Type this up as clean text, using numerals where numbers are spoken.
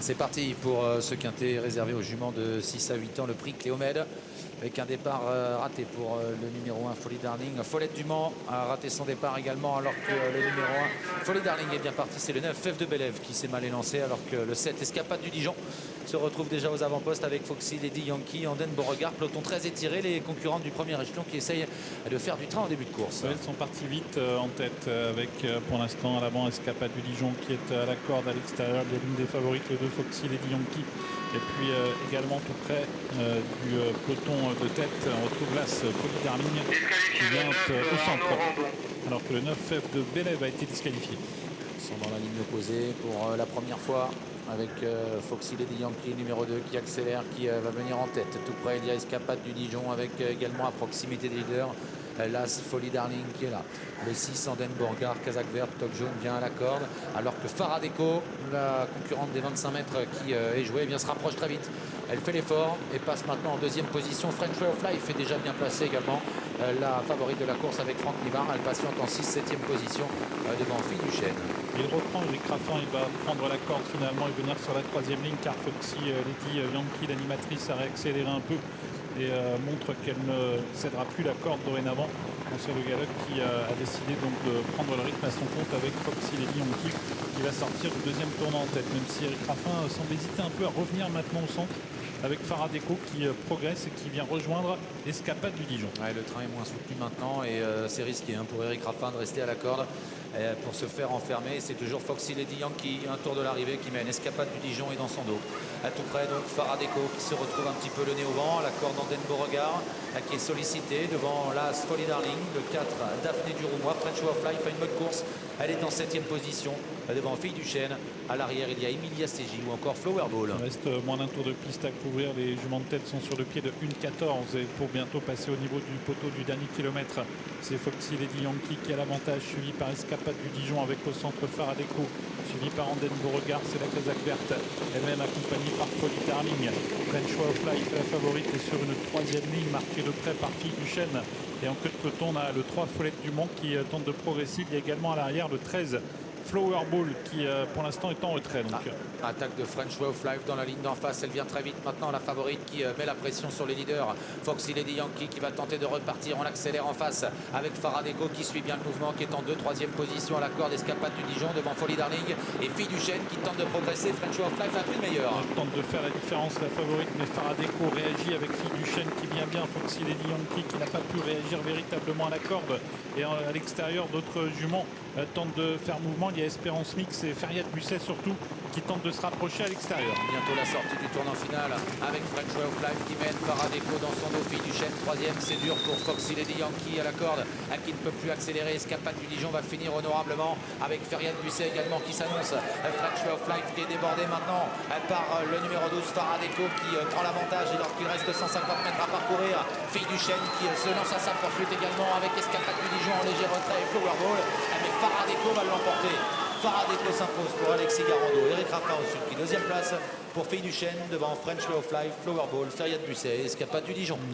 C'est parti pour ce quintet réservé aux juments de 6 à 8 ans, le prix Cléomède, avec un départ raté pour le numéro 1 Folly Darling. Follette du Mans a raté son départ également, alors que le numéro 1 Folly Darling est bien parti. C'est le 9 Fève de Bélève qui s'est mal élancé, alors que le 7 Escapade du Dijon se retrouve déjà aux avant-postes avec Foxy Lady Yankee, Anden Beauregard, peloton très étiré, les concurrentes du premier échelon qui essayent de faire du train en début de course. Elles sont parties vite en tête avec pour l'instant à l'avant Escapade du Dijon qui est à la corde à l'extérieur de l'une des favorites, le 2 Foxy Lady Yankee. Et puis également tout près du peloton de tête, on retrouve l'As Folly Darling qui vient au centre, alors que le 9 Fève de Bélève a été disqualifié. Ils sont dans la ligne opposée pour la première fois, avec Foxy Lady Yankee numéro 2 qui accélère, qui va venir en tête. Tout près, il y a Escapade du Dijon avec également à proximité des leaders l'As Folly Darling qui est là. Le 6 Anden Beauregard, Casaque verte, toque jaune vient à la corde, alors que Faradeco, la concurrente des 25 mètres qui est jouée, eh bien, se rapproche très vite. Elle fait l'effort et passe maintenant en deuxième position. French Way of Life est déjà bien placée également, la favorite de la course avec Franck Nivard. Elle patiente en 6-7e position devant Fille du Chêne. Il reprend Eric Raffin, il va prendre la corde finalement et venir sur la troisième ligne, car Foxy Lady Yankee, l'animatrice, a réaccéléré un peu et montre qu'elle ne cédera plus la corde dorénavant. C'est le Galop qui a décidé donc de prendre le rythme à son compte avec Foxy Lady Yankee qui va sortir du deuxième tournant en tête, même si Eric Raffin semble hésiter un peu à revenir maintenant au centre avec Faradeco qui progresse et qui vient rejoindre Escapade du Dijon. Ouais, le train est moins soutenu maintenant et c'est risqué pour Eric Raffin de rester à la corde pour se faire enfermer. C'est toujours Foxy Lady Yankee, un tour de l'arrivée qui mène. Escapade du Dijon est dans son dos. À tout près donc Faradeco qui se retrouve un petit peu le nez au vent. La corde d'Anden Beauregard qui est sollicitée devant l'As Folly Darling. Le 4 Daphné du Roumois. French Way of Life a une bonne course. Elle est en 7e position devant Fille du Chêne. À l'arrière il y a Emilia Seji ou encore Flower Ball. Il reste moins d'un tour de piste à couvrir. Les juments de tête sont sur le pied de 1,14 et pour bientôt passer au niveau du poteau du dernier kilomètre. C'est Foxy Lady Yankee qui a l'avantage, suivi par Escapade du Dijon avec au centre Faradeco, suivi par Anden Beauregard. C'est la Casaque verte, elle-même accompagnée par Folly Darling. French Way of Life, la favorite, est sur une troisième ligne marquée de près par Fille du Chêne. Et en queue de peloton, on a le 3 Follette du Mans qui tente de progresser. Il y a également à l'arrière le 13 Flower Ball qui pour l'instant est en retrait. Donc. Attaque de French Way of Life dans la ligne d'en face, elle vient très vite maintenant, la favorite qui met la pression sur les leaders. Foxy Lady Yankee qui va tenter de repartir, on l'accélère en face avec Faradeco qui suit bien le mouvement, qui est en 2, 3e position à la corde. Escapade du Dijon devant Folly Darling et Fille du Chêne qui tente de progresser. French Way of Life un peu meilleur. Elle tente de faire la différence, la favorite, mais Faradeco réagit avec Fille du Chêne qui vient bien. Foxy Lady Yankee qui n'a pas pu réagir véritablement à la corde, et à l'extérieur d'autres juments tentent de faire mouvement. Il y a Espérance Mix et Feriat Busset surtout qui tentent de se rapprocher à l'extérieur. Bientôt la sortie du tournant final avec French Way of Life qui mène Faradeco dans son dos. Fille du Chêne 3e, c'est dur pour Foxy Lady Yankee à la corde, qui ne peut plus accélérer. Escapade du Dijon va finir honorablement avec Feriat Busset également qui s'annonce. French Way of Life qui est débordé maintenant par le numéro 12 Faradeco qui prend l'avantage alors qu'il reste 150 mètres à parcourir. Fille du Chêne qui se lance à sa poursuite également avec Escapade du Dijon en léger retrait et Flower Ball, mais Faradeco va l'emporter. Faradeco s'impose pour Alexis Garando. Eric Raffin au sulky, 2e place pour Fille du Chêne devant French Way of Life, Flower Ball, Feriat Busset et Escapade du Dijon.